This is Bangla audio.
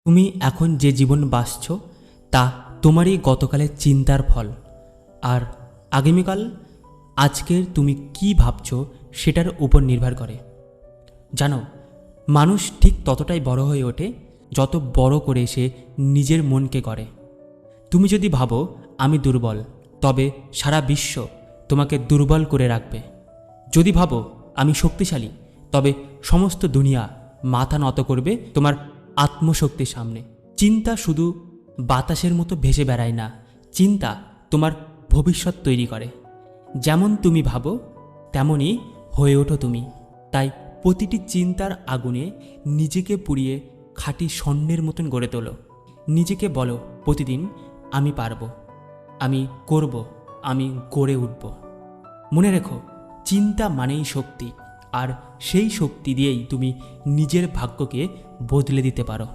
তুমি এখন যে জীবন বাসছ তা তোমারই গতকালের চিন্তার ফল। আর আগামীকাল আজকের তুমি কি ভাবছ সেটার উপর নির্ভর করে। জানো, মানুষ ঠিক ততটাই বড় হয়ে ওঠে যত বড় করে সে নিজের মনকে করে। তুমি যদি ভাবো আমি দুর্বল, তবে সারা বিশ্ব তোমাকে দুর্বল করে রাখবে। যদি ভাবো আমি শক্তিশালী, তবে সমস্ত দুনিয়া মাথা নত করবে তোমার আত্মশক্তির সামনে। চিন্তা শুধু বাতাসের মতো ভেসে বেড়ায় না, চিন্তা তোমার ভবিষ্যৎ তৈরি করে। যেমন তুমি ভাবো তেমনই হয়ে ওঠো তুমি। তাই প্রতিটি চিন্তার আগুনে নিজেকে পুড়িয়ে খাঁটি স্বর্ণের মতন গড়ে তোলো। নিজেকে বলো প্রতিদিন আমি পারবো, আমি করব, আমি গড়ে উঠব। মনে রেখো, চিন্তা মানেই শক্তি, আর সেই শক্তি দিয়েই তুমি নিজের ভাগ্যকে বদলে দিতে পারো।